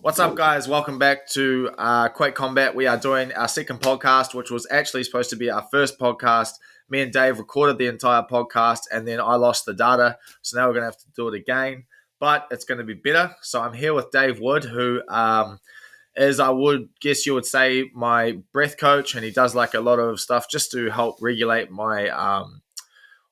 What's up, guys? Welcome back to Quake Combat. We are doing our second podcast, which was actually supposed to be our first podcast. Me and Dave recorded the entire podcast, and then I lost the data. So now we're going to have to do it again, but it's going to be better. So I'm here with Dave Wood, who is, I would guess you would say, my breath coach, and he does like a lot of stuff just to help regulate my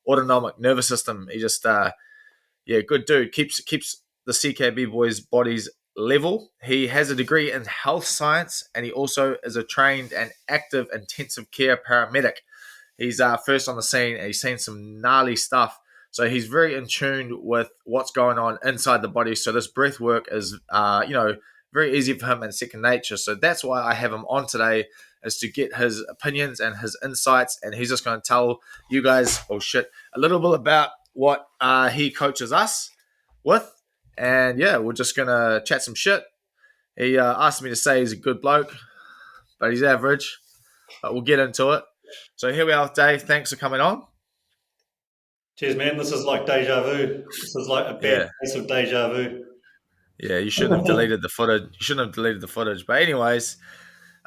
autonomic nervous system. He just, good dude. Keeps the CKB boys' bodies level. He has a degree in health science, and he also is a trained and active intensive care paramedic. He's first on the scene, and he's seen some gnarly stuff. So he's very in tune with what's going on inside the body. So this breath work is, very easy for him and second nature. So that's why I have him on today, is to get his opinions and his insights. And he's just going to tell you guys, a little bit about what he coaches us with. And yeah, we're just going to chat some shit. He asked me to say he's a good bloke, but he's average. But we'll get into it. So here we are with Dave. Thanks for coming on. Cheers, man. This is like deja vu. This is like a bad case of deja vu. Yeah, you shouldn't have deleted the footage. But anyways,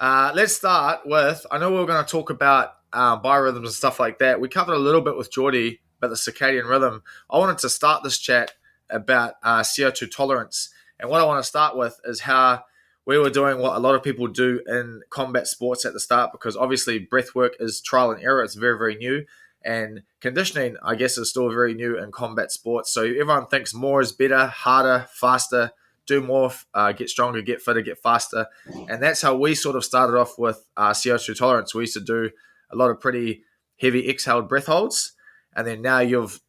let's start with, I know we were going to talk about biorhythms and stuff like that. We covered a little bit with Geordie about the circadian rhythm. I wanted to start this chat about CO2 tolerance. And what I want to start with is how we were doing what a lot of people do in combat sports at the start, because obviously breath work is trial and error. It's very, very new. And conditioning, I guess, is still very new in combat sports. So everyone thinks more is better, harder, faster, do more, get stronger, get fitter, get faster. And that's how we sort of started off with CO2 tolerance. We used to do a lot of pretty heavy exhaled breath holds. And then now you've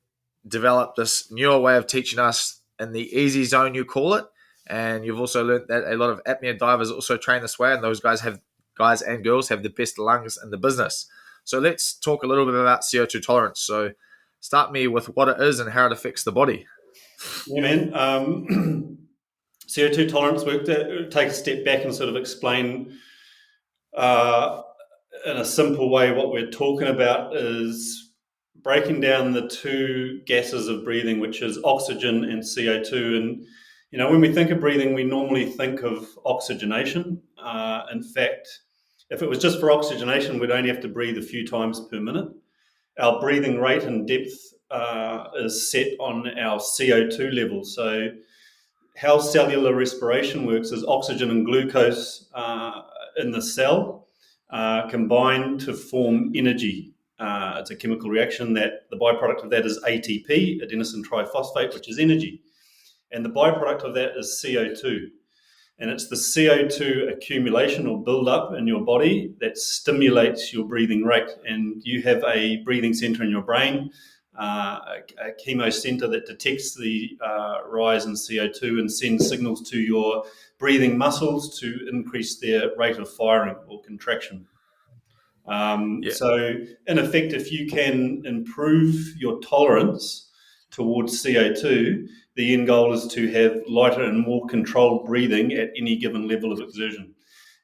developed this newer way of teaching us in the easy zone, you call it. And you've also learned that a lot of apnea divers also train this way. And those guys and girls have the best lungs in the business. So let's talk a little bit about CO2 tolerance. So start me with what it is and how it affects the body. Yeah, man. CO2 tolerance work, take a step back and sort of explain in a simple way what we're talking about is breaking down the two gases of breathing, which is oxygen and CO2. And, when we think of breathing, we normally think of oxygenation. In fact, if it was just for oxygenation, we'd only have to breathe a few times per minute. Our breathing rate and depth is set on our CO2 level. So how cellular respiration works is oxygen and glucose in the cell combine to form energy. It's a chemical reaction that the byproduct of that is ATP, adenosine triphosphate, which is energy. And the byproduct of that is CO2. And it's the CO2 accumulation or build-up in your body that stimulates your breathing rate. And you have a breathing center in your brain, a chemo center that detects the rise in CO2 and sends signals to your breathing muscles to increase their rate of firing or contraction. So, in effect, if you can improve your tolerance towards CO2, the end goal is to have lighter and more controlled breathing at any given level of exertion.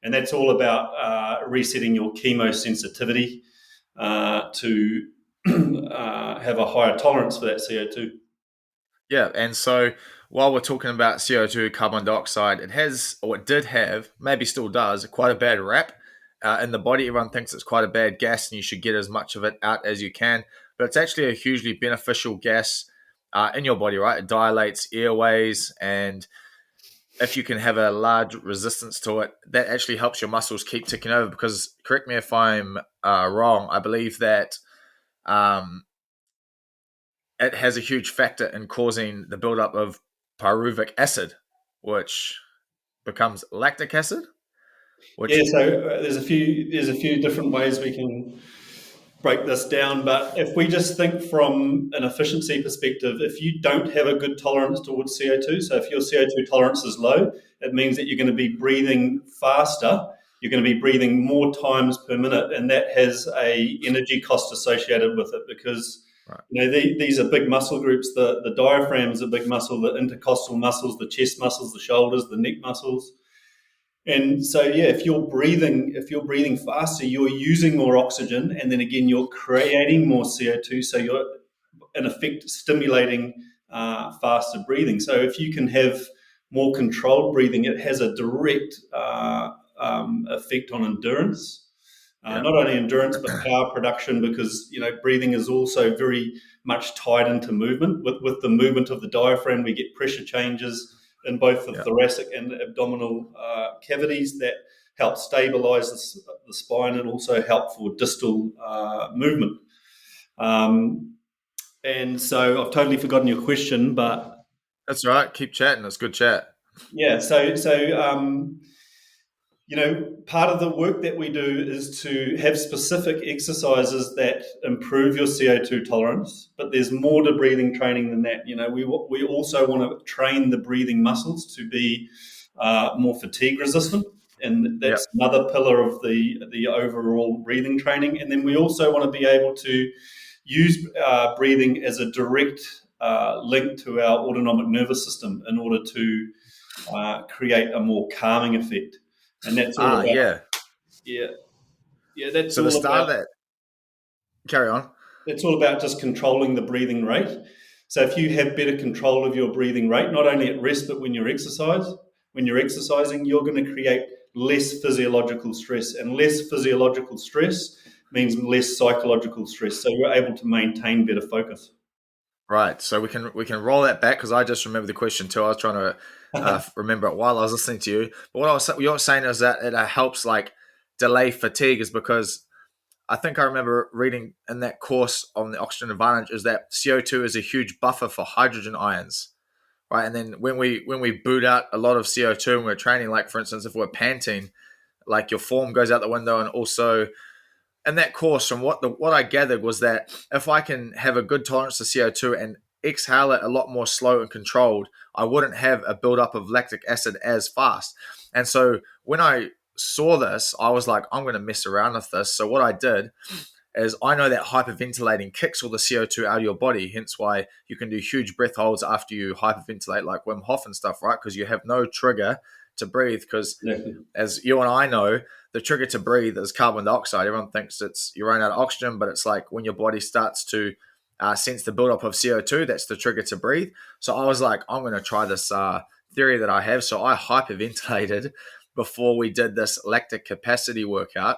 And that's all about resetting your chemosensitivity to have a higher tolerance for that CO2. Yeah, and so while we're talking about CO2, carbon dioxide, it did have, maybe still does, quite a bad rap in the body. Everyone thinks it's quite a bad gas and you should get as much of it out as you can. But it's actually a hugely beneficial gas in your body, right? It dilates airways, and if you can have a large resistance to it, that actually helps your muscles keep ticking over. Because, correct me if I'm wrong, I believe that it has a huge factor in causing the buildup of pyruvic acid, which becomes lactic acid. So there's a few different ways we can break this down, but if we just think from an efficiency perspective, if you don't have a good tolerance towards CO2, so if your CO2 tolerance is low, it means that you're going to be breathing faster, you're going to be breathing more times per minute, and that has a energy cost associated with it because these are big muscle groups. The diaphragm is a big muscle, the intercostal muscles, the chest muscles, the shoulders, the neck muscles. And so, if you're breathing faster, you're using more oxygen, and then again, you're creating more CO2. So you're, in effect, stimulating faster breathing. So if you can have more controlled breathing, it has a direct effect on endurance. Yeah. Not only endurance but power production, because breathing is also very much tied into movement. With the movement of the diaphragm, we get pressure changes in both the Yeah. thoracic and abdominal cavities that help stabilize the spine and also help for distal movement. And so I've totally forgotten your question, but That's all right. Keep chatting. It's good chat. yeah. Part of the work that we do is to have specific exercises that improve your CO2 tolerance, but there's more to breathing training than that. We also want to train the breathing muscles to be more fatigue resistant, and Yeah. that's another pillar of the overall breathing training. And then we also want to be able to use breathing as a direct link to our autonomic nervous system in order to create a more calming effect. And that's all about, Yeah. yeah, that's So the all start about of that, carry on. just controlling the breathing rate. So if you have better control of your breathing rate, not only at rest but when you're exercising, you're going to create less physiological stress, and less physiological stress means less psychological stress. So you're able to maintain better focus. Right. So we can roll that back, because I just remember the question too. I was trying to remember it while I was listening to you. But what you're saying is that it helps like delay fatigue, is because I think I remember reading in that course on the oxygen advantage is that CO2 is a huge buffer for hydrogen ions. Right. And then when we boot out a lot of CO2 and we're training, like for instance, if we're panting, like your form goes out the window. And also in that course, from what I gathered was that if I can have a good tolerance to CO2 and exhale it a lot more slow and controlled, I wouldn't have a buildup of lactic acid as fast. And so when I saw this, I was like, I'm going to mess around with this. So what I did is, I know that hyperventilating kicks all the CO2 out of your body, hence why you can do huge breath holds after you hyperventilate, like Wim Hof and stuff, right? Because you have no trigger to breathe. Because Exactly. as you and I know, the trigger to breathe is carbon dioxide. Everyone thinks it's you run out of oxygen, but it's like when your body starts to sense the buildup of CO2, that's the trigger to breathe. So I was like, I'm going to try this theory that I have. So I hyperventilated before we did this lactic capacity workout,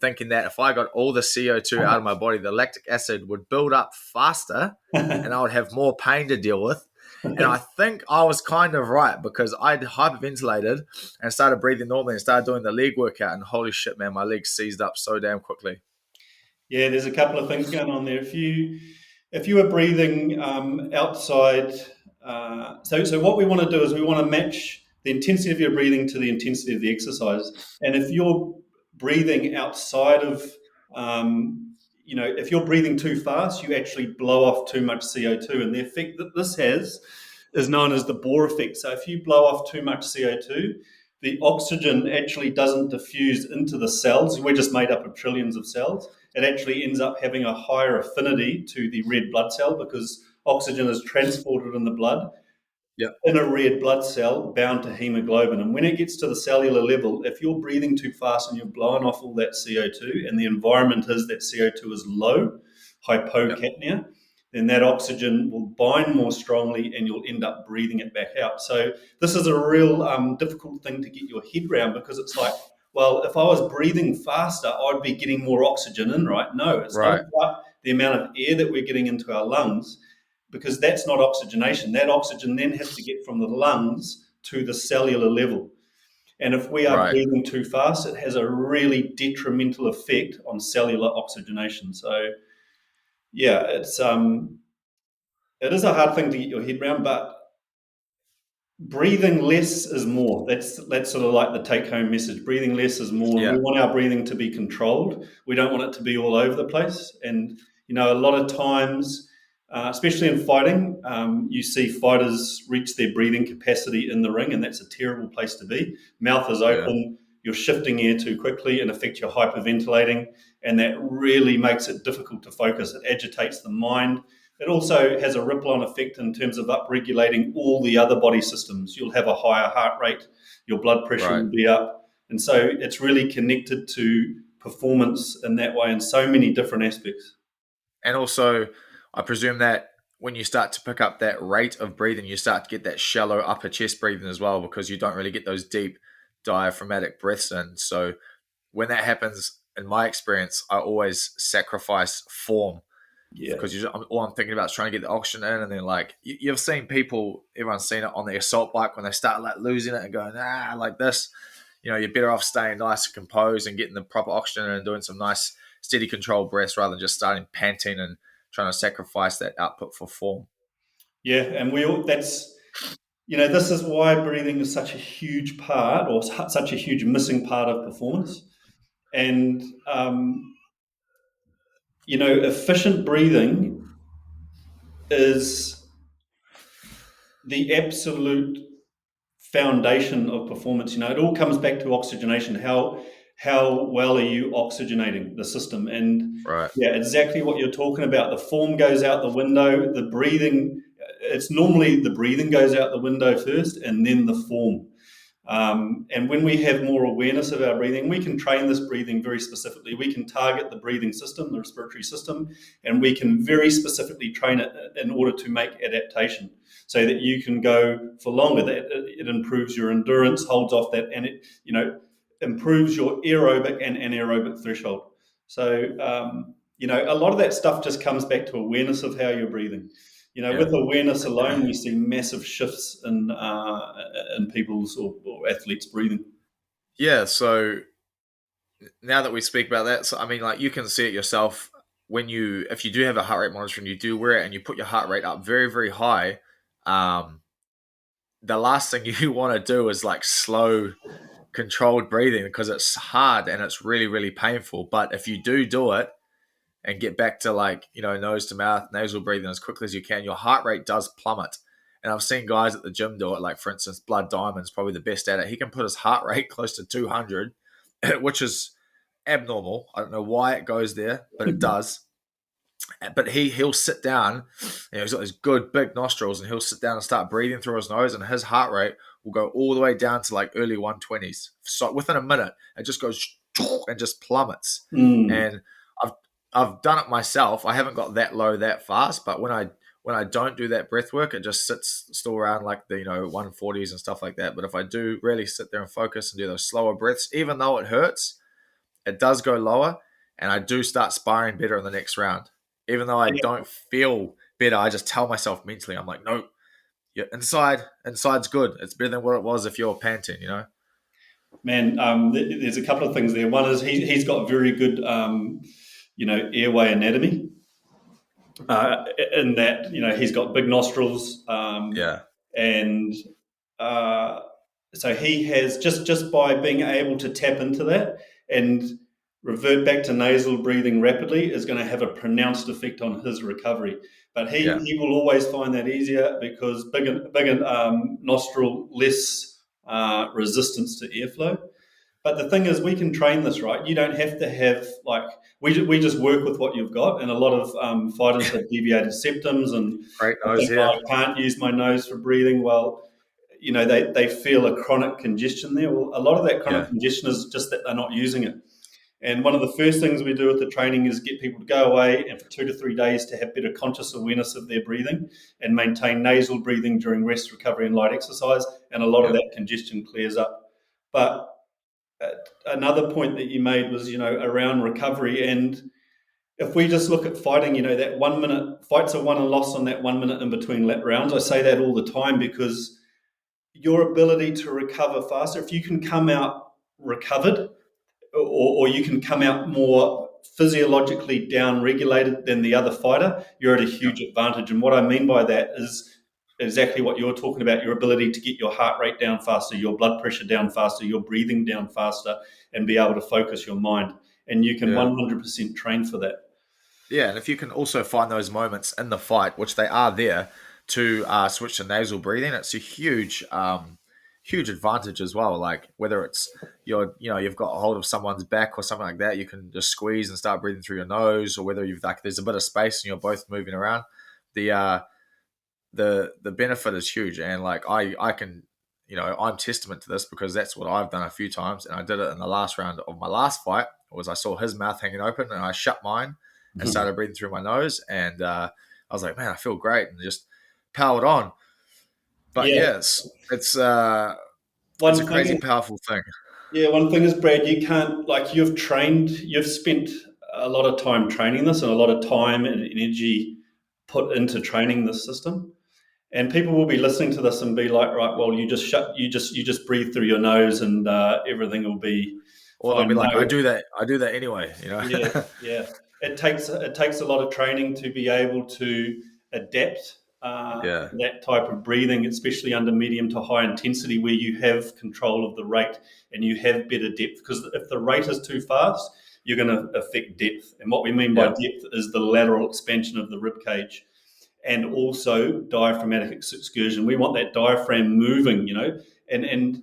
thinking that if I got all the CO2 out of my body, the lactic acid would build up faster and I would have more pain to deal with. And I think I was kind of right, because I'd hyperventilated and started breathing normally and started doing the leg workout. And holy shit, man, my legs seized up so damn quickly. Yeah, there's a couple of things going on there. If you are breathing outside, so what we want to do is we want to match the intensity of your breathing to the intensity of the exercise. And if you're breathing outside of, if you're breathing too fast, you actually blow off too much CO2. And the effect that this has is known as the Bohr effect. So if you blow off too much CO2, the oxygen actually doesn't diffuse into the cells. We're just made up of trillions of cells. It actually ends up having a higher affinity to the red blood cell, because oxygen is transported in the blood in a red blood cell bound to hemoglobin. And when it gets to the cellular level, if you're breathing too fast and you're blowing off all that CO2, and the environment is that CO2 is low, hypocapnia, then that oxygen will bind more strongly and you'll end up breathing it back out. So this is a real difficult thing to get your head around, because it's like, well, if I was breathing faster, I'd be getting more oxygen in, right? No, it's not Right. about the amount of air that we're getting into our lungs, because that's not oxygenation. That oxygen then has to get from the lungs to the cellular level. And if we are Right. breathing too fast, it has a really detrimental effect on cellular oxygenation. So, yeah, it is a hard thing to get your head around, but breathing less is more. That's sort of like the take-home message. Breathing less is more, and we Yeah. want our breathing to be controlled. We don't want it to be all over the place. And a lot of times, especially in fighting, you see fighters reach their breathing capacity in the ring, and that's a terrible place to be. Mouth is Yeah. open, you're shifting air too quickly, in effect you're hyperventilating, and that really makes it difficult to focus. It agitates the mind. It also has a ripple-on effect in terms of upregulating all the other body systems. You'll have a higher heart rate, your blood pressure Right. will be up, and so it's really connected to performance in that way in so many different aspects. And also, I presume that when you start to pick up that rate of breathing, you start to get that shallow upper chest breathing as well, because you don't really get those deep diaphragmatic breaths in. So when that happens, in my experience, I always sacrifice form, Yeah. because all I'm thinking about is trying to get the oxygen in. And then, like, you've seen people, everyone's seen it on the assault bike, when they start like losing it and going, like this, you're better off staying nice and composed and getting the proper oxygen and doing some nice steady controlled breaths, rather than just starting panting and trying to sacrifice that output for form. Yeah, and this is why breathing is such a huge part, or such a huge missing part of performance. And efficient breathing is the absolute foundation of performance. It all comes back to oxygenation. How well are you oxygenating the system? And Right. yeah, exactly what you're talking about. The form goes out the window. The breathing, it's normally the breathing goes out the window first, and then the form. And when we have more awareness of our breathing, we can train this breathing very specifically. We can target the breathing system, the respiratory system, and we can very specifically train it in order to make adaptation, so that you can go for longer. That it improves your endurance, holds off that, and it improves your aerobic and anaerobic threshold. So a lot of that stuff just comes back to awareness of how you're breathing. With awareness alone, we see massive shifts in people's or athletes' breathing. Yeah, so now that we speak about that, so I mean, like, you can see it yourself if you do have a heart rate monitor and you do wear it and you put your heart rate up very, very high. The last thing you want to do is like slow, controlled breathing, because it's hard and it's really, really painful. But if you do it and get back to, like, nose to mouth, nasal breathing as quickly as you can, your heart rate does plummet. And I've seen guys at the gym do it. Like, for instance, Blood Diamond's probably the best at it. He can put his heart rate close to 200, which is abnormal. I don't know why it goes there, but it does. But he'll sit down, he's got these good big nostrils, and he'll sit down and start breathing through his nose, and his heart rate will go all the way down to like early 120s. So within a minute, it just goes and just plummets. And I've done it myself. I haven't got that low that fast, but when I don't do that breath work, it just sits still around like the 140s and stuff like that. But if I do really sit there and focus and do those slower breaths, even though it hurts, it does go lower, and I do start sparring better in the next round. Even though I don't feel better, I just tell myself mentally, I'm like, no, inside's good. It's better than what it was if you're panting, Man, there's a couple of things there. One is he's got very good, airway anatomy. In that, he's got big nostrils. And so he has, just by being able to tap into that and revert back to nasal breathing rapidly, is going to have a pronounced effect on his recovery. But he will always find that easier, because bigger nostril, less resistance to airflow. But the thing is, we can train this, right? You don't have to have, like, we just work with what you've got. And a lot of fighters have deviated septums, and great I nose, think, I can't use my nose for breathing. Well, they feel a chronic congestion there. Well, a lot of that chronic congestion is just that they're not using it. And one of the first things we do with the training is get people to go away and for 2 to 3 days to have better conscious awareness of their breathing and maintain nasal breathing during rest, recovery, and light exercise. And a lot of that congestion clears up. But another point that you made was, around recovery. And if we just look at fighting, that 1 minute, fights are won and lost on that 1 minute in between rounds. I say that all the time, because your ability to recover faster, if you can come out recovered, or you can come out more physiologically down-regulated than the other fighter, you're at a huge advantage. And what I mean by that is exactly what you're talking about, your ability to get your heart rate down faster, your blood pressure down faster, your breathing down faster, and be able to focus your mind. And you can 100% train for that. Yeah, and if you can also find those moments in the fight, which they are there, to switch to nasal breathing, it's a huge advantage as well. Like, whether it's you've got a hold of someone's back or something like that, you can just squeeze and start breathing through your nose, or whether there's a bit of space and you're both moving around. The benefit is huge, and like I can, I'm testament to this, because that's what I've done a few times, and I did it in the last round of my last fight. Was I saw his mouth hanging open, and I shut mine and started breathing through my nose, and I was like, man, I feel great, and just powered on. But Yeah. yes, it's a One thing crazy is, powerful thing. yeah, one thing is, Brad, you can't, like, you've spent a lot of time training this and a lot of time and energy put into training this system. And people will be listening to this and be like, right, well, you just breathe through your nose and everything will be Or they'll fine. be like, No, I do that anyway, you know. yeah, yeah. It takes a lot of training to be able to adapt Yeah, that type of breathing, especially under medium to high intensity, where you have control of the rate and you have better depth. Because if the rate is too fast, you're going to affect depth. And what we mean by yeah, depth is the lateral expansion of the rib cage and also diaphragmatic excursion. We want that diaphragm moving, and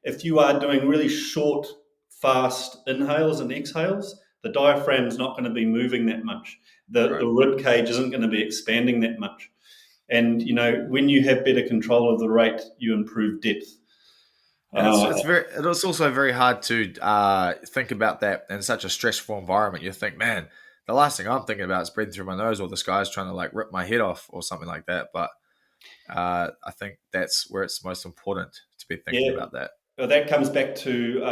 if you are doing really short, fast inhales and exhales, the diaphragm's not going to be moving that much. The right. rib cage isn't going to be expanding that much. And when you have better control of the rate, you improve depth. Yeah, Uh, it's also very hard to think about that in such a stressful environment. You think, man, the last thing I'm thinking about is breathing through my nose, or this guy's trying to like rip my head off, or something like that. But I think that's where it's most important to be thinking yeah, about that. well, that comes back to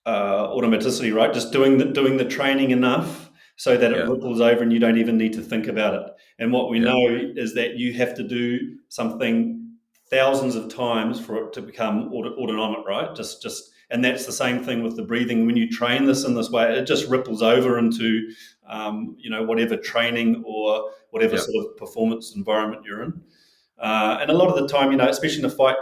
automaticity, right? Just doing the training enough so that it Yeah, ripples over and you don't even need to think about it. And what we yeah, know is that you have to do something thousands of times for it to become autonomic, right? And that's the same thing with the breathing. When you train this in this way, it just ripples over into whatever training or whatever yeah, sort of performance environment you're in. And a lot of the time, especially in a fight,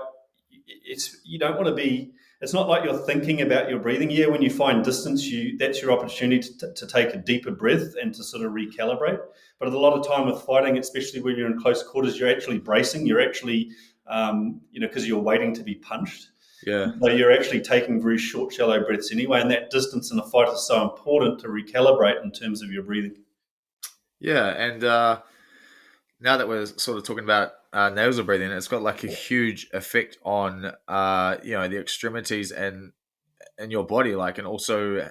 you don't want to be. It's not like you're thinking about your breathing. Yeah, when you find distance, that's your opportunity to take a deeper breath and to sort of recalibrate. But a lot of time with fighting, especially when you're in close quarters, you're actually bracing. You're actually, because you're waiting to be punched. yeah, So you're actually taking very short, shallow breaths anyway. And that distance in a fight is so important to recalibrate in terms of your breathing. yeah. And now that we're sort of talking about nasal breathing, it's got like a huge effect on the extremities and your body, like, and also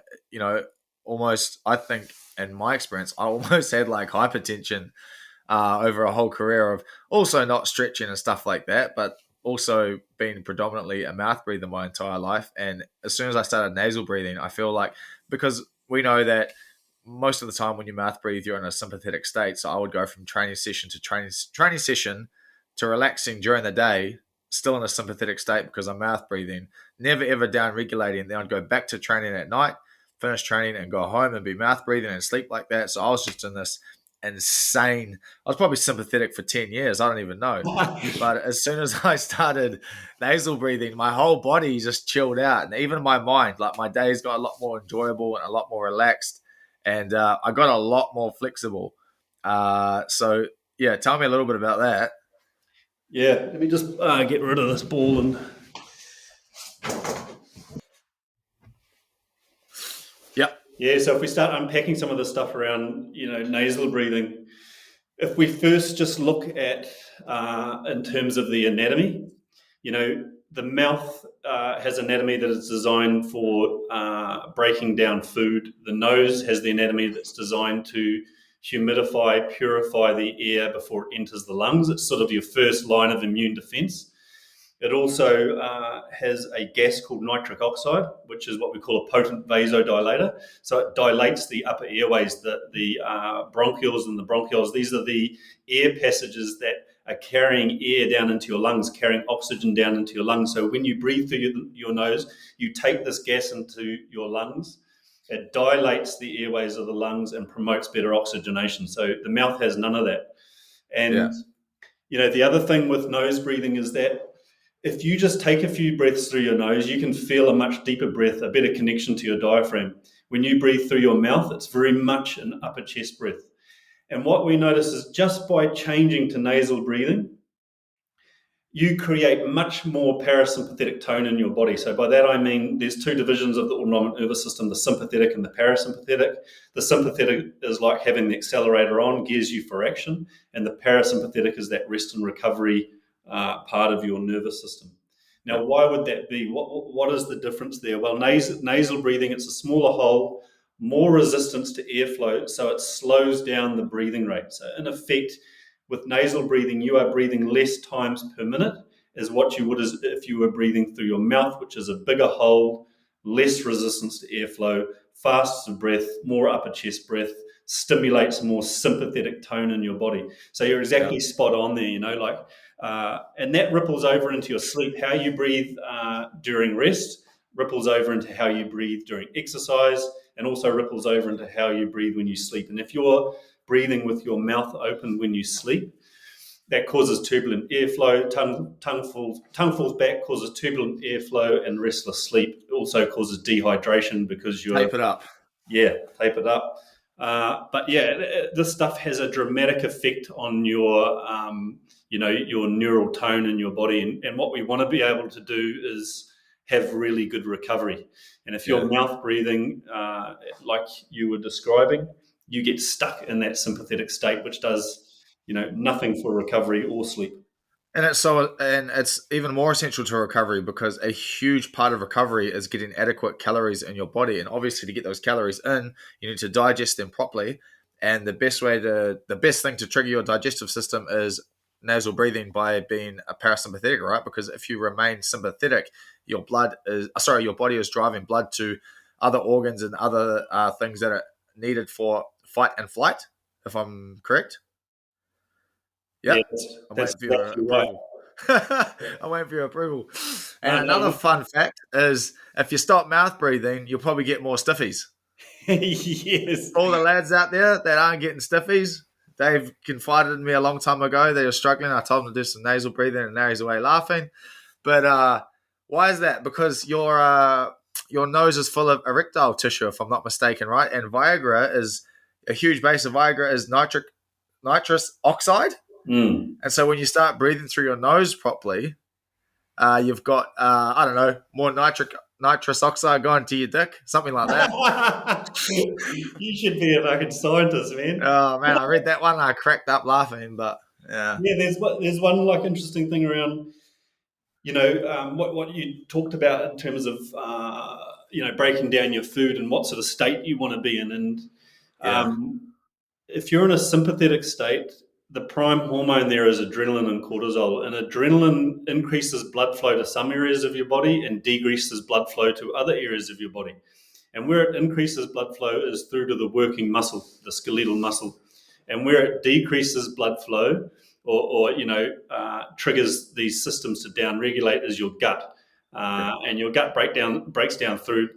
almost, I think, in my experience, I almost had like hypertension over a whole career of also not stretching and stuff like that, but also being predominantly a mouth breather my entire life. And as soon as I started nasal breathing, I feel like, because we know that most of the time when you mouth breathe, you're in a sympathetic state. So I would go from training session to training session to relaxing during the day, still in a sympathetic state because I'm mouth breathing, never ever down regulating. Then I'd go back to training at night, finish training, and go home and be mouth breathing and sleep like that. So I was just in this insane. I was probably sympathetic for 10 years. I don't even know. But as soon as I started nasal breathing, my whole body just chilled out. And even my mind, like my days got a lot more enjoyable and a lot more relaxed. And I got a lot more flexible. So, yeah, tell me a little bit about that. Yeah, let me just get rid of this ball and Yep. yeah. So if we start unpacking some of the stuff around nasal breathing, if we first just look at in terms of the anatomy, the mouth has anatomy that is designed for breaking down food. The nose has the anatomy that's designed to humidify, purify the air before it enters the lungs. It's sort of your first line of immune defense. It also has a gas called nitric oxide, which is what we call a potent vasodilator. So it dilates the upper airways, the bronchioles and the bronchioles. These are the air passages that are carrying air down into your lungs, carrying oxygen down into your lungs. So when you breathe through your nose, you take this gas into your lungs. It dilates the airways of the lungs and promotes better oxygenation. So the mouth has none of that. Yeah. And the other thing with nose breathing is that if you just take a few breaths through your nose, you can feel a much deeper breath, a better connection to your diaphragm. When you breathe through your mouth, it's very much an upper chest breath. And what we notice is just by changing to nasal breathing, you create much more parasympathetic tone in your body. So by that I mean there's two divisions of the autonomic nervous system, the sympathetic and the parasympathetic. The sympathetic is like having the accelerator on, gears you for action, and the parasympathetic is that rest and recovery part of your nervous system. Yeah. Now, why would that be? What is the difference there? Well, nasal breathing, it's a smaller hole more resistance to airflow, so it slows down the breathing rate. So, in effect, with nasal breathing, you are breathing less times per minute as what you would as if you were breathing through your mouth, which is a bigger hole, less resistance to airflow, faster breath, more upper chest breath, stimulates more sympathetic tone in your body. So you're Yeah. exactly spot on there, and that ripples over into your sleep. How you breathe during rest ripples over into how you breathe during exercise, and also ripples over into how you breathe when you sleep. And if you're breathing with your mouth open when you sleep, that causes turbulent airflow. Tongue falls back, causes turbulent airflow and restless sleep. It also causes dehydration because Tape it up. tape it up. But yeah, this stuff has a dramatic effect on your neural tone in your body. And what we want to be able to do is have really good recovery. And if you're Yeah. mouth breathing, like you were describing, you get stuck in that sympathetic state, which does nothing for recovery or sleep. And it's even more essential to recovery because a huge part of recovery is getting adequate calories in your body. And obviously to get those calories in, you need to digest them properly. And the best thing to trigger your digestive system is nasal breathing by being a parasympathetic, right? Because if you remain sympathetic, your body is driving blood to other organs and other things that are needed for fight and flight, if I'm correct. Yeah, Yep. I'm that's waiting for your exactly right. approval. I'm waiting for your approval. And No, another no. fun fact is if you stop mouth breathing, you'll probably get more stiffies. Yes. All the lads out there that aren't getting stiffies, Dave confided in me a long time ago. They were struggling. I told them to do some nasal breathing, and now he's away laughing. But why is that? Because your nose is full of erectile tissue, if I'm not mistaken, right? And Viagra is a huge base of Viagra is nitrous oxide. Mm. And so when you start breathing through your nose properly, you've got I don't know, more nitrous oxide going to your dick, something like that. You should be a fucking scientist, man. Oh man, I read that one and I cracked up laughing. But yeah, Yeah, there's one like interesting thing around, what you talked about in terms of breaking down your food and what sort of state you want to be in, and yeah, um, if you're in a sympathetic state, the prime hormone there is adrenaline and cortisol. And adrenaline increases blood flow to some areas of your body and decreases blood flow to other areas of your body. And where it increases blood flow is through to the working muscle, the skeletal muscle. And where it decreases blood flow or triggers these systems to downregulate is your gut. yeah, And your gut breaks down through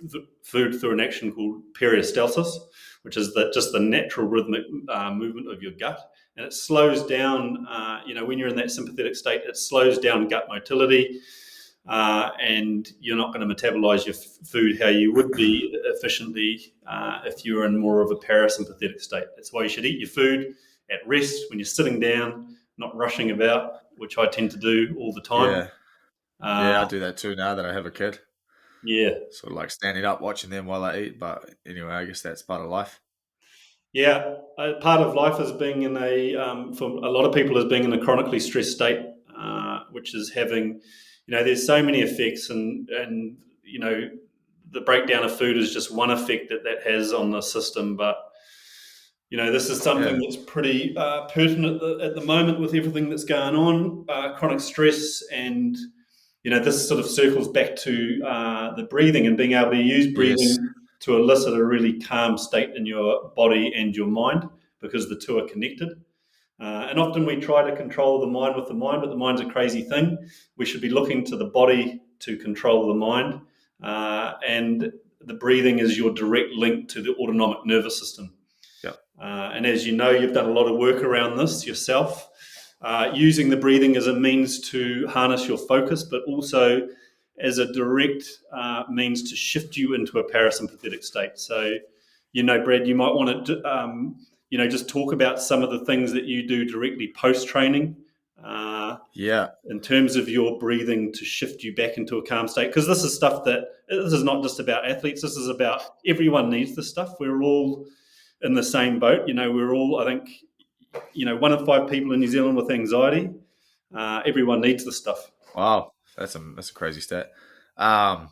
food through an action called peristalsis, which is just the natural rhythmic movement of your gut. And it slows down, when you're in that sympathetic state, it slows down gut motility, and you're not going to metabolize your food how you would be efficiently if you were in more of a parasympathetic state. That's why you should eat your food at rest when you're sitting down, not rushing about, which I tend to do all the time. yeah, Uh, yeah. I do that too now that I have a kid. yeah, Sort of like standing up, watching them while I eat. But anyway, I guess that's part of life. Yeah, part of life is being for a lot of people, is being in a chronically stressed state, which is having, there's so many effects, and the breakdown of food is just one effect that has on the system. But this is something Yeah, that's pretty pertinent at the moment with everything that's going on, chronic stress, and this sort of circles back to the breathing and being able to use yes, breathing to elicit a really calm state in your body and your mind, because the two are connected. And often we try to control the mind with the mind, but the mind's a crazy thing. We should be looking to the body to control the mind. And the breathing is your direct link to the autonomic nervous system. yeah, And as you know, you've done a lot of work around this yourself, using the breathing as a means to harness your focus, but also as a direct means to shift you into a parasympathetic state. So, Brad, you might want to, just talk about some of the things that you do directly post training. yeah, In terms of your breathing to shift you back into a calm state, because this is stuff this is not just about athletes. This is about everyone needs this stuff. We're all in the same boat. We're all, I think, 1 in 5 people in New Zealand with anxiety. Everyone needs this stuff. wow, that's a crazy stat. Um,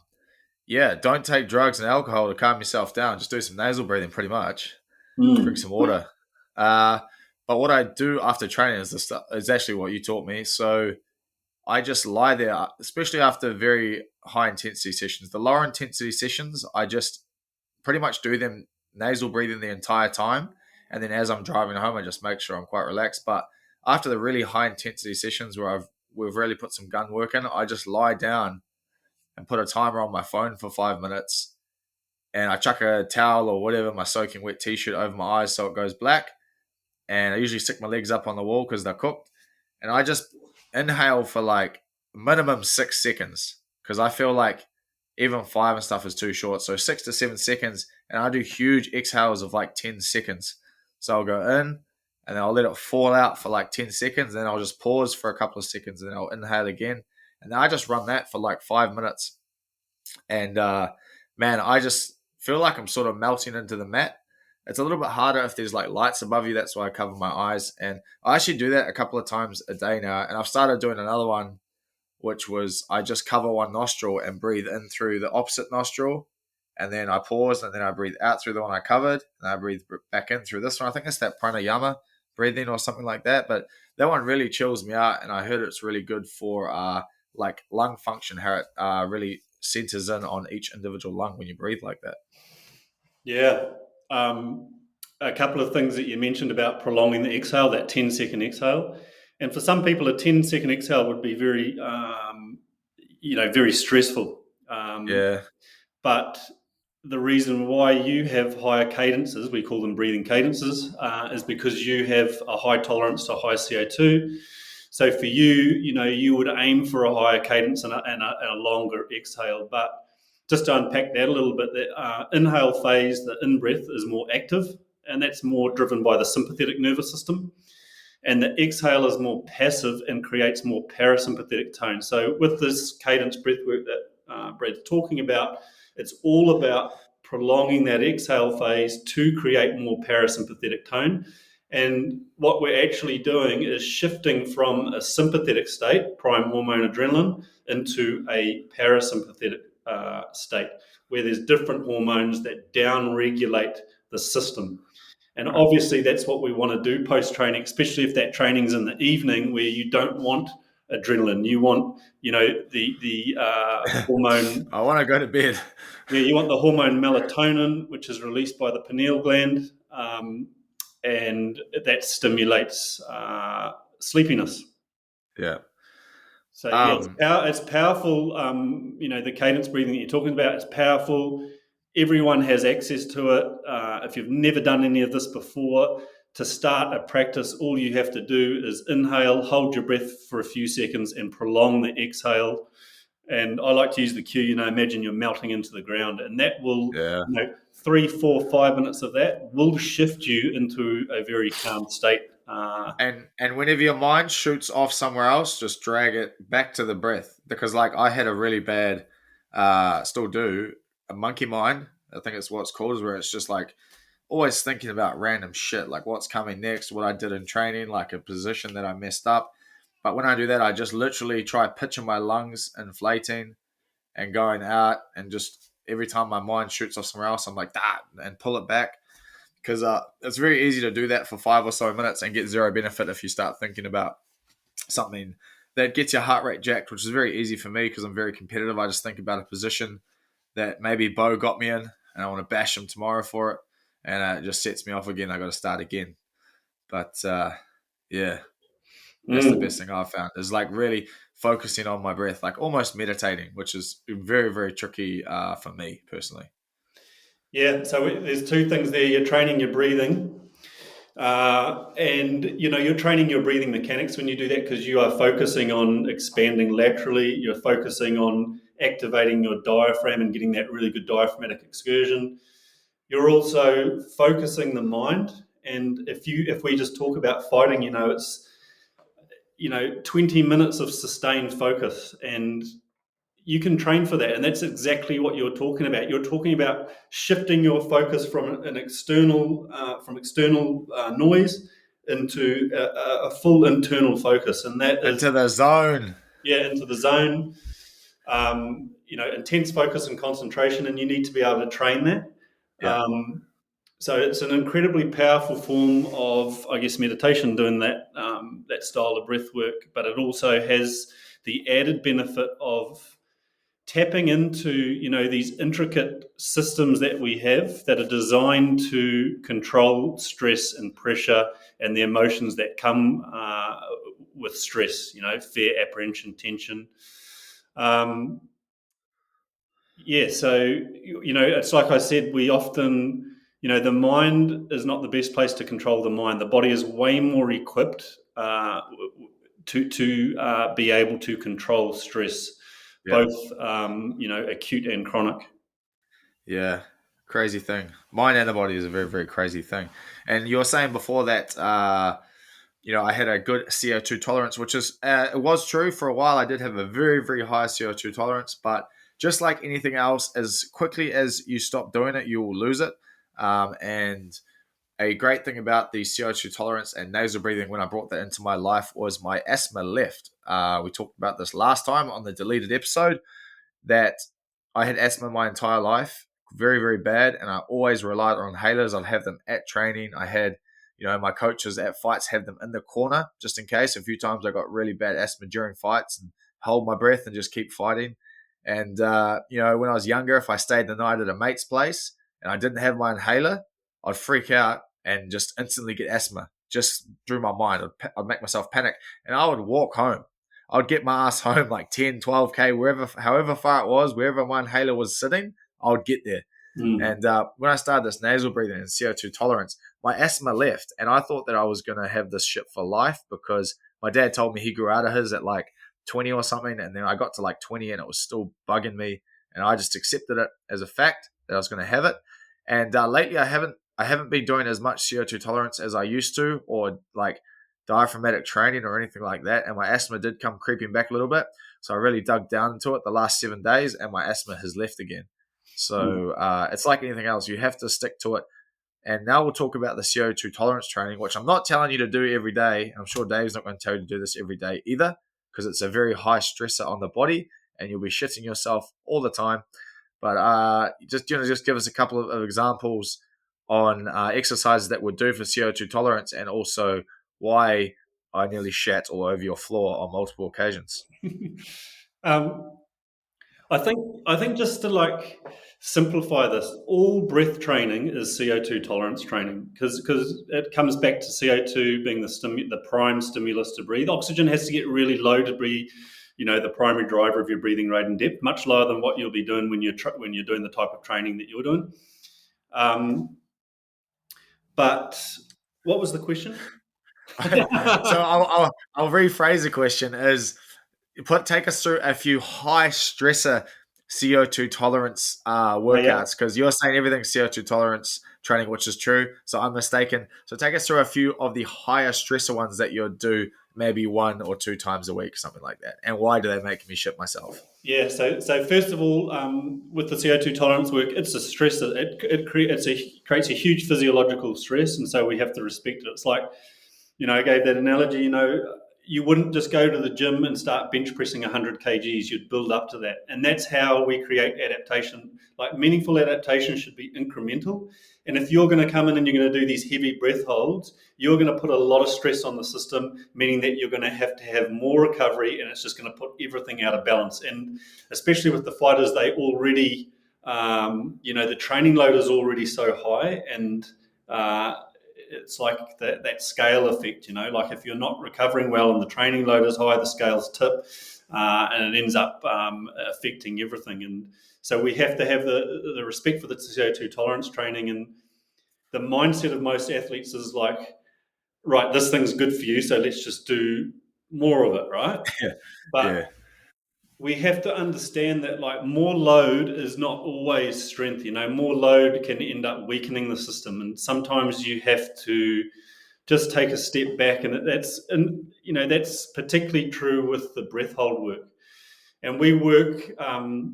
yeah, don't take drugs and alcohol to calm yourself down. Just do some nasal breathing, pretty much. Drink Mm. some water. Uh, but what I do after training is actually what you taught me. So I just lie there, especially after very high intensity sessions. The lower intensity sessions, I just pretty much do them nasal breathing the entire time. And then as I'm driving home, I just make sure I'm quite relaxed. But after the really high intensity sessions where we've really put some gun work in, I just lie down and put a timer on my phone for 5 minutes. And I chuck a towel or whatever, my soaking wet t-shirt over my eyes so it goes black. And I usually stick my legs up on the wall because they're cooked. And I just inhale for like minimum 6 seconds because I feel like even 5 and stuff is too short. So 6 to 7 seconds, and I do huge exhales of like 10 seconds. So I'll go in and then I'll let it fall out for like 10 seconds. Then I'll just pause for a couple of seconds and then I'll inhale again. And then I just run that for like 5 minutes. And man, I just feel like I'm sort of melting into the mat. It's a little bit harder if there's like lights above you. That's why I cover my eyes. And I actually do that a couple of times a day now. And I've started doing another one, which was I just cover one nostril and breathe in through the opposite nostril. And then I pause and then I breathe out through the one I covered. And I breathe back in through this one. I think it's that pranayama breathing or something like that. But that one really chills me out. And I heard it's really good for like lung function, how it really centers in on each individual lung when you breathe like that. Yeah. A couple of things that you mentioned about prolonging the exhale, that 10-second exhale. And for some people, a 10-second exhale would be very, very stressful. Yeah. But the reason why you have higher cadences, we call them breathing cadences, is because you have a high tolerance to high CO2. So for you, you would aim for a higher cadence and a longer exhale. But just to unpack that a little bit, the inhale phase, the in-breath is more active, and that's more driven by the sympathetic nervous system. And the exhale is more passive and creates more parasympathetic tone. So with this cadence breath work that Brad's talking about, it's all about prolonging that exhale phase to create more parasympathetic tone. And what we're actually doing is shifting from a sympathetic state, prime hormone adrenaline, into a parasympathetic state, where there's different hormones that down-regulate the system. And obviously that's what we want to do post-training, especially if that training's in the evening where you don't want adrenaline. You want, the hormone. I want to go to bed. Yeah, you want the hormone melatonin, which is released by the pineal gland, and that stimulates sleepiness. Yeah. So yeah, it's powerful. The cadence breathing that you're talking about is powerful. Everyone has access to it. If you've never done any of this before, to start a practice, all you have to do is inhale, hold your breath for a few seconds, and prolong the exhale. And I like to use the cue, imagine you're melting into the ground, and that will, 3, 4, 5 minutes of that will shift you into a very calm state. And whenever your mind shoots off somewhere else, just drag it back to the breath. Because like I had a really bad, still do, a monkey mind. I think it's what it's called, is where it's just like always thinking about random shit, like what's coming next, what I did in training, like a position that I messed up. But when I do that, I just literally try pitching my lungs inflating and going out, and just every time my mind shoots off somewhere else, I'm like, and pull it back. Because it's very easy to do that for 5 or so minutes and get zero benefit if you start thinking about something that gets your heart rate jacked, which is very easy for me because I'm very competitive. I just think about a position that maybe Bo got me in and I want to bash him tomorrow for it, and it just sets me off again. I got to start again. But yeah, that's the best thing I've found, is like really focusing on my breath, like almost meditating, which is very, very tricky for me personally. Yeah, so there's two things there. You're training your breathing, and you're training your breathing mechanics when you do that, because you are focusing on expanding laterally. You're focusing on activating your diaphragm and getting that really good diaphragmatic excursion. You're also focusing the mind. And if we just talk about fighting, it's 20 minutes of sustained focus, and you can train for that. And that's exactly what you're talking about. You're talking about shifting your focus from an external noise into a full internal focus, and that is into the zone. Yeah, into the zone. intense focus and concentration, and you need to be able to train that. Yeah. So it's an incredibly powerful form of, I guess, meditation, doing that style of breath work. But it also has the added benefit of tapping into, these intricate systems that we have that are designed to control stress and pressure and the emotions that come with stress. Fear, apprehension, tension. So, it's like I said, we often, the mind is not the best place to control the mind. The body is way more equipped to be able to control stress, Yeah. both, acute and chronic. Yeah. Crazy thing. Mind and the body is a very, very crazy thing. And you were saying before that, I had a good CO2 tolerance, which is, it was true for a while. I did have a very, very high CO2 tolerance, but just like anything else, as quickly as you stop doing it, you will lose it. And a great thing about the CO2 tolerance and nasal breathing when I brought that into my life was my asthma left. We talked about this last time on the deleted episode, that I had asthma my entire life, very, very bad, and I always relied on inhalers. I'd have them at training. I had, my coaches at fights have them in the corner just in case. A few times I got really bad asthma during fights and hold my breath and just keep fighting. And, when I was younger, if I stayed the night at a mate's place and I didn't have my inhaler, I'd freak out and just instantly get asthma just through my mind. I'd make myself panic and I would walk home. I'd get my ass home like 10, 12K, however far it was, wherever my inhaler was sitting, I would get there. And when I started this nasal breathing and CO2 tolerance, my asthma left. And I thought that I was going to have this shit for life because my dad told me he grew out of his at like 20 or something. And then I got to like 20 and it was still bugging me. And I just accepted it as a fact that I was going to have it. And lately I haven't been doing as much CO2 tolerance as I used to, or like diaphragmatic training or anything like that. And my asthma did come creeping back a little bit. So I really dug down into it the last 7 days and my asthma has left again. So it's like anything else. You have to stick to it. And now we'll talk about the CO2 tolerance training, which I'm not telling you to do every day. I'm sure Dave's not going to tell you to do this every day either, because it's a very high stressor on the body and you'll be shitting yourself all the time. But just give us a couple of examples on exercises that would do for CO2 tolerance, and also why I nearly shat all over your floor on multiple occasions. I think just to simplify this, all breath training is CO2 tolerance training because it comes back to CO2 being the prime stimulus to breathe. Oxygen has to get really low to be, the primary driver of your breathing rate and depth, much lower than what you'll be doing when you're doing the type of training that you're doing. But what was the question? So I'll rephrase the question is, take us through a few high stressor CO2 tolerance workouts, because you're saying everything's CO2 tolerance training, which is true. So I'm mistaken. So take us through a few of the higher stressor ones that you'll do maybe 1 or 2 times a week, something like that. And why do they make me shit myself? Yeah, so first of all, with the CO2 tolerance work, it's a stressor. It creates a huge physiological stress, and so we have to respect it. It's like, I gave that analogy, you wouldn't just go to the gym and start bench pressing 100 kgs. You'd build up to that. And that's how we create adaptation. Like, meaningful adaptation should be incremental. And if you're going to come in and you're going to do these heavy breath holds, you're going to put a lot of stress on the system, meaning that you're going to have more recovery, and it's just going to put everything out of balance. And especially with the fighters, they already, the training load is already so high, and it's like that scale effect, like if you're not recovering well and the training load is high, the scales tip, and it ends up affecting everything. And so we have to have the respect for the CO2 tolerance training, and the mindset of most athletes is like, right, this thing's good for you, so let's just do more of it, right? But we have to understand that more load is not always strength. More load can end up weakening the system, and sometimes you have to just take a step back. And that's particularly true with the breath hold work. And we work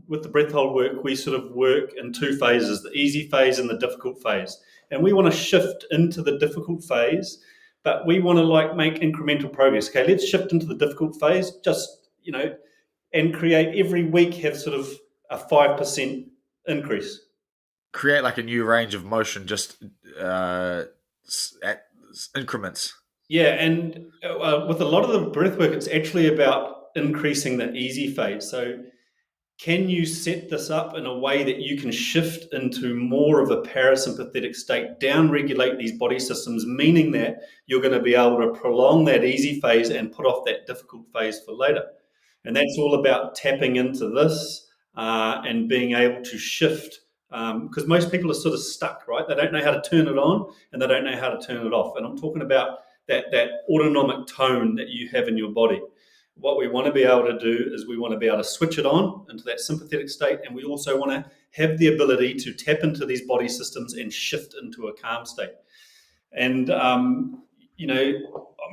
with the breath hold work. We sort of work in 2 phases: the easy phase and the difficult phase. And we want to shift into the difficult phase, but we want to make incremental progress. Okay, let's shift into the difficult phase. Just and create every week, have sort of a 5% increase. Create like a new range of motion, just at increments. Yeah, and with a lot of the breath work, it's actually about increasing the easy phase. So can you set this up in a way that you can shift into more of a parasympathetic state, down regulate these body systems, meaning that you're going to be able to prolong that easy phase and put off that difficult phase for later. And that's all about tapping into this and being able to shift, because most people are sort of stuck, right? They don't know how to turn it on and they don't know how to turn it off. And I'm talking about that autonomic tone that you have in your body. What we want to be able to do is we want to be able to switch it on into that sympathetic state, and we also want to have the ability to tap into these body systems and shift into a calm state. And I'm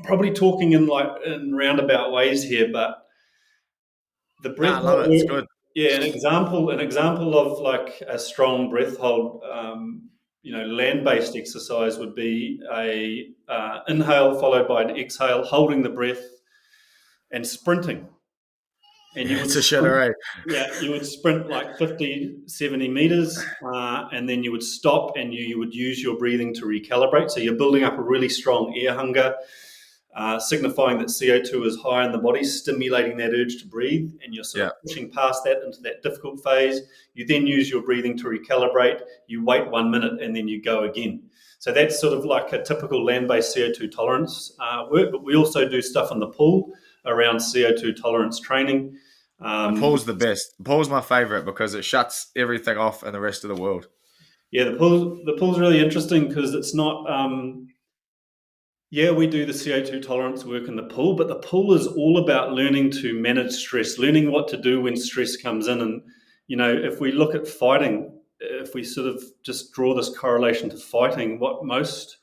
probably talking in roundabout ways here, but the breath I love it. It's hold, good. yeah, an example of like a strong breath hold, land-based exercise would be a inhale followed by an exhale, holding the breath and sprinting. And you would It's a sprint, shitter, eh? yeah, you would sprint like 50, 70 meters, and then you would stop and you would use your breathing to recalibrate. So you're building up a really strong air hunger, signifying that CO2 is high in the body, stimulating that urge to breathe, and you're sort Yeah. of pushing past that into that difficult phase. You then use your breathing to recalibrate. You wait 1 minute and then you go again. So that's sort of like a typical land-based CO2 tolerance work, but we also do stuff in the pool around CO2 tolerance training. The pool's the best. The pool's my favorite because it shuts everything off in the rest of the world. Yeah, the pool's really interesting because it's not. Yeah, we do the CO2 tolerance work in the pool, but the pool is all about learning to manage stress, learning what to do when stress comes in. And if we look at fighting, if we sort of just draw this correlation to fighting, what most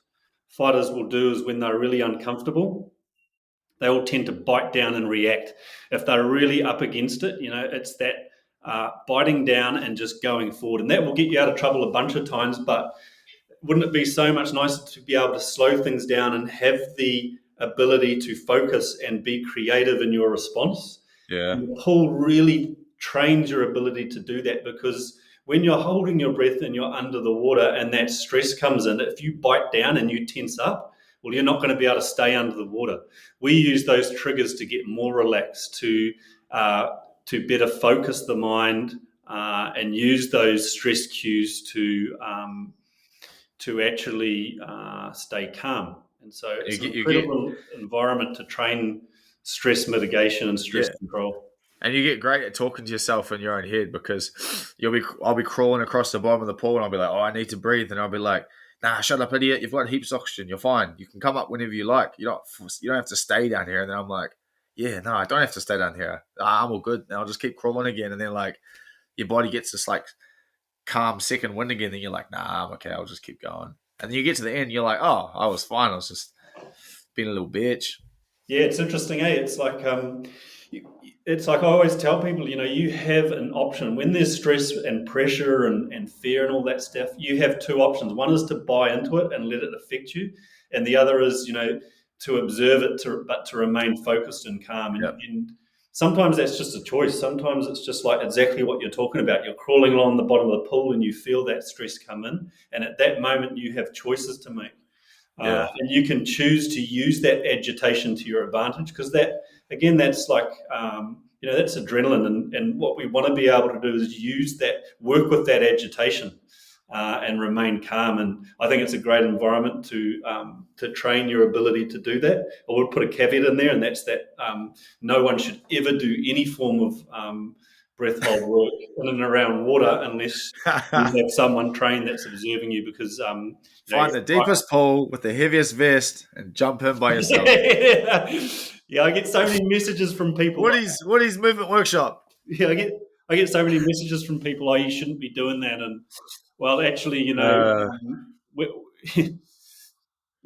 fighters will do is when they're really uncomfortable, they all tend to bite down and react. If they're really up against it, it's that biting down and just going forward. And that will get you out of trouble a bunch of times, but wouldn't it be so much nicer to be able to slow things down and have the ability to focus and be creative in your response? Yeah. And the pool really trains your ability to do that, because when you're holding your breath and you're under the water and that stress comes in, if you bite down and you tense up, well, you're not going to be able to stay under the water. We use those triggers to get more relaxed, to better focus the mind, and use those stress cues to actually stay calm. And so it's an You get incredible environment to train stress mitigation and stress yeah. control. And you get great at talking to yourself in your own head because I'll be crawling across the bottom of the pool and I'll be like, oh, I need to breathe, and I'll be like, nah, shut up, idiot. You've got heaps of oxygen. You're fine. You can come up whenever you like. You don't have to stay down here. And then I'm like, yeah, no, I don't have to stay down here. I'm all good. And I'll just keep crawling again. And then like your body gets this like calm second wind again. Then you're like, nah, I'm okay. I'll just keep going. And then you get to the end. You're like, oh, I was fine. I was just being a little bitch. Yeah, it's interesting, eh? It's like I always tell people, you have an option. When there's stress and pressure and fear and all that stuff, you have two options. One is to buy into it and let it affect you, and the other is, to observe it, but to remain focused and calm. And, Yep. and sometimes that's just a choice. Sometimes it's just like exactly what you're talking about. You're crawling along the bottom of the pool and you feel that stress come in, and at that moment you have choices to make. Yeah. And you can choose to use that agitation to your advantage, because that's like, that's adrenaline. And what we want to be able to do is use that, work with that agitation, and remain calm. And I think it's a great environment to train your ability to do that. I would put a caveat in there, and that's that no one should ever do any form of breath hold work in and around water unless you have someone trained that's observing you, because Find the deepest pool with the heaviest vest and jump in by yourself. Yeah, I get so many messages from people. Woody's movement workshop. Yeah, I get so many messages from people. Oh, you shouldn't be doing that. And well, actually, we,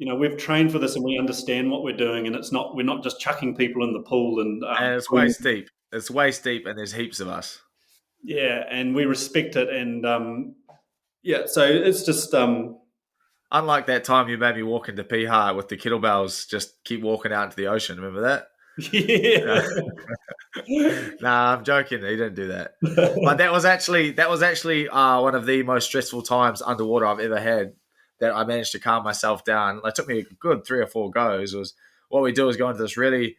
we've trained for this and we understand what we're doing, and we're not just chucking people in the pool and it's way steep. It's way steep, and there's heaps of us. Yeah, and we respect it, and so it's just Unlike that time you made me walk into Piha with the kettlebells, just keep walking out into the ocean. Remember that? Yeah. Nah, I'm joking. He didn't do that. But that was actually one of the most stressful times underwater I've ever had. That I managed to calm myself down. It took me a good 3 or 4 goes. Was what we do is go into this really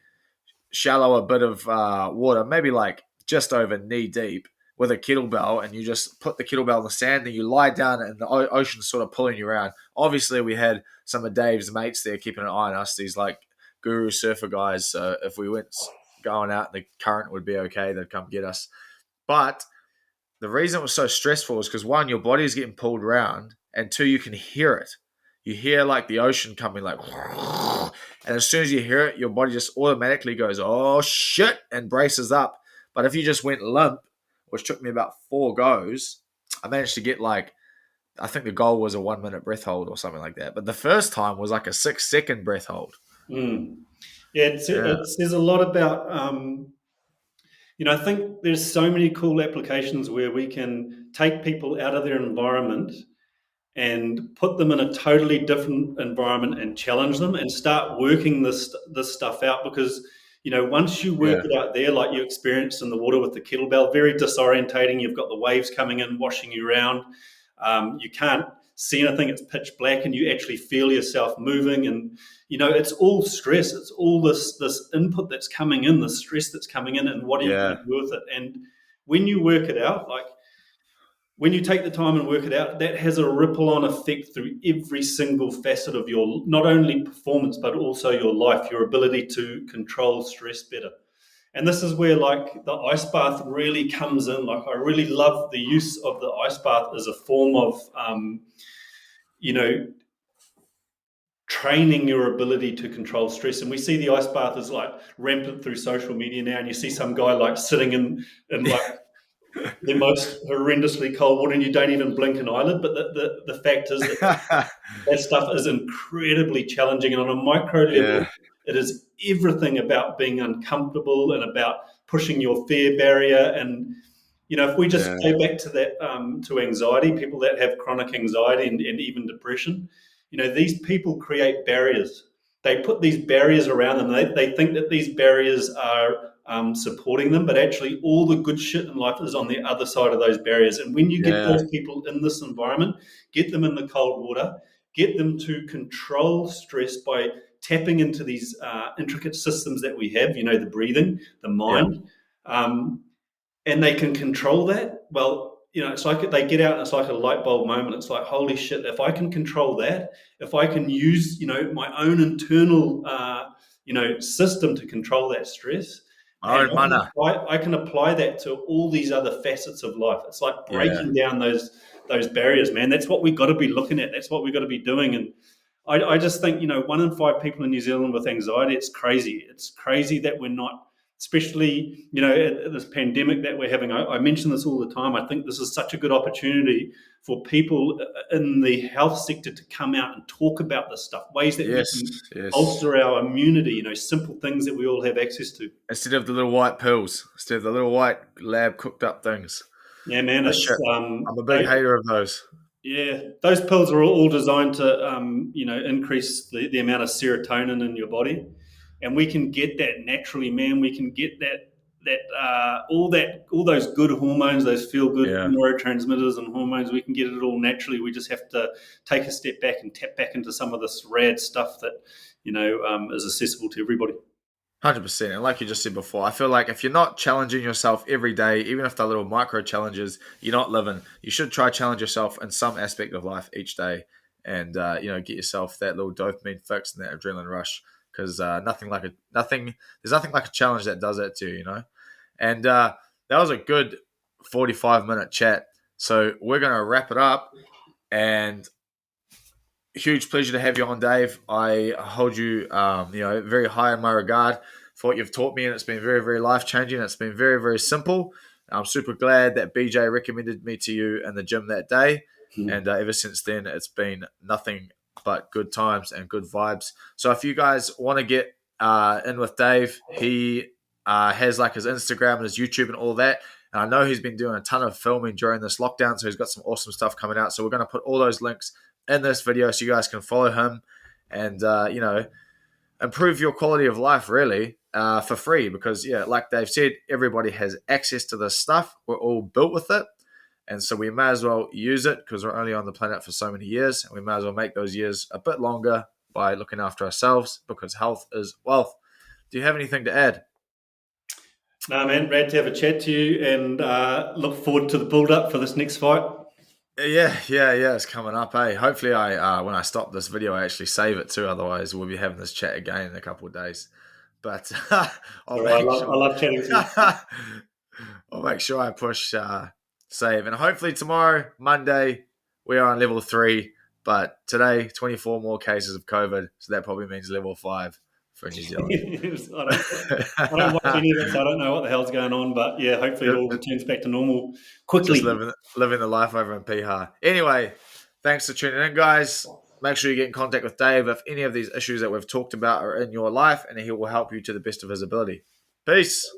shallow bit of water, maybe like just over knee deep, with a kettlebell, and you just put the kettlebell in the sand, and you lie down, and the ocean's sort of pulling you around. Obviously, we had some of Dave's mates there keeping an eye on us. These like guru surfer guys. So if we went going out, the current would be okay. They'd come get us. But the reason it was so stressful is because one, your body is getting pulled around, and two, you can hear it. You hear like the ocean coming, like, and as soon as you hear it, your body just automatically goes, "Oh shit," and braces up. But if you just went limp, which took me about 4 goes, I managed to get like, I think the goal was a 1 minute breath hold or something like that. But the first time was like a 6 second breath hold. Mm. Yeah, Yeah, it says a lot about, I think there's so many cool applications where we can take people out of their environment and put them in a totally different environment and challenge them and start working this stuff out, because once you work yeah, it out there, like you experienced in the water with the kettlebell, very disorientating. You've got the waves coming in, washing you around. You can't see anything. It's pitch black, and you actually feel yourself moving. And it's all stress. It's all this input that's coming in, the stress that's coming in, and what are you going yeah, to do with it? And when you work it out, like when you take the time and work it out, that has a ripple on effect through every single facet of your, not only performance, but also your life, your ability to control stress better. And this is where like the ice bath really comes in. Like I really love the use of the ice bath as a form of, you know, training your ability to control stress. And we see the ice bath is like rampant through social media now, and you see some guy like sitting in like the most horrendously cold water, and you don't even blink an eyelid. But the fact is that stuff is incredibly challenging. And on a micro level, yeah, it is everything about being uncomfortable and about pushing your fear barrier. And, if we just yeah, go back to that, to anxiety, people that have chronic anxiety and even depression, these people create barriers. They put these barriers around them. They think that these barriers are supporting them, but actually all the good shit in life is on the other side of those barriers. And when you get yeah, those people in this environment, get them in the cold water, get them to control stress by tapping into these intricate systems that we have, the breathing, the yeah, mind, um, and they can control that. Well, it's like they get out and it's like a light bulb moment. It's like, holy shit, if I can control that, if I can use, my own internal, system to control that stress, my man, own mana. I can apply that to all these other facets of life. It's like Yeah, breaking down those barriers, man. That's what we've got to be looking at. That's what we've got to be doing. And I just think, 1 in 5 people in New Zealand with anxiety, it's crazy. It's crazy that we're not, especially, at this pandemic that we're having. I mention this all the time. I think this is such a good opportunity for people in the health sector to come out and talk about this stuff, ways that we yes, can yes. bolster our immunity, simple things that we all have access to. Instead of the little white pills, instead of the little white lab cooked up things. Yeah, man, That's it's shit. I'm a big hater of those. yeah, those pills are all designed to, increase the amount of serotonin in your body, and we can get that naturally, man. We can get all those good hormones, those feel good Yeah, neurotransmitters and hormones. We can get it all naturally. We just have to take a step back and tap back into some of this rad stuff that is accessible to everybody. 100%. And like you just said before, I feel like if you're not challenging yourself every day, even if they're little micro challenges, you're not living. You should try challenge yourself in some aspect of life each day, and get yourself that little dopamine fix and that adrenaline rush. Because there's nothing like a challenge that does that to you, And that was a good 45-minute chat. So we're gonna wrap it up, and huge pleasure to have you on, Dave. I hold you, very high in my regard for what you've taught me, and it's been very, very life changing. It's been very, very simple. I'm super glad that BJ recommended me to you in the gym that day, and ever since then, it's been nothing but good times and good vibes. So if you guys want to get in with Dave, he has like his Instagram and his YouTube and all that. And I know he's been doing a ton of filming during this lockdown, so he's got some awesome stuff coming out. So we're going to put all those links in this video so you guys can follow him and improve your quality of life, really. for free because, like they've said, everybody has access to this stuff. We're all built with it. And so we may as well use it because we're only on the planet for so many years. And we may as well make those years a bit longer by looking after ourselves because health is wealth. Do you have anything to add? No, man, rad to have a chat to you and look forward to the build-up for this next fight. Yeah, it's coming up, eh? Hopefully when I stop this video, I actually save it too. Otherwise, we'll be having this chat again in a couple of days. But I love chatting to you. I'll make sure I push save. And hopefully tomorrow, Monday, we are on level 3. But today, 24 more cases of COVID. So that probably means level 5 for New Zealand. I don't watch any of it, so I don't know what the hell's going on. But yeah, hopefully it all returns back to normal quickly. Just living the life over in Piha. Anyway, thanks for tuning in, guys. Make sure you get in contact with Dave if any of these issues that we've talked about are in your life, and he will help you to the best of his ability. Peace.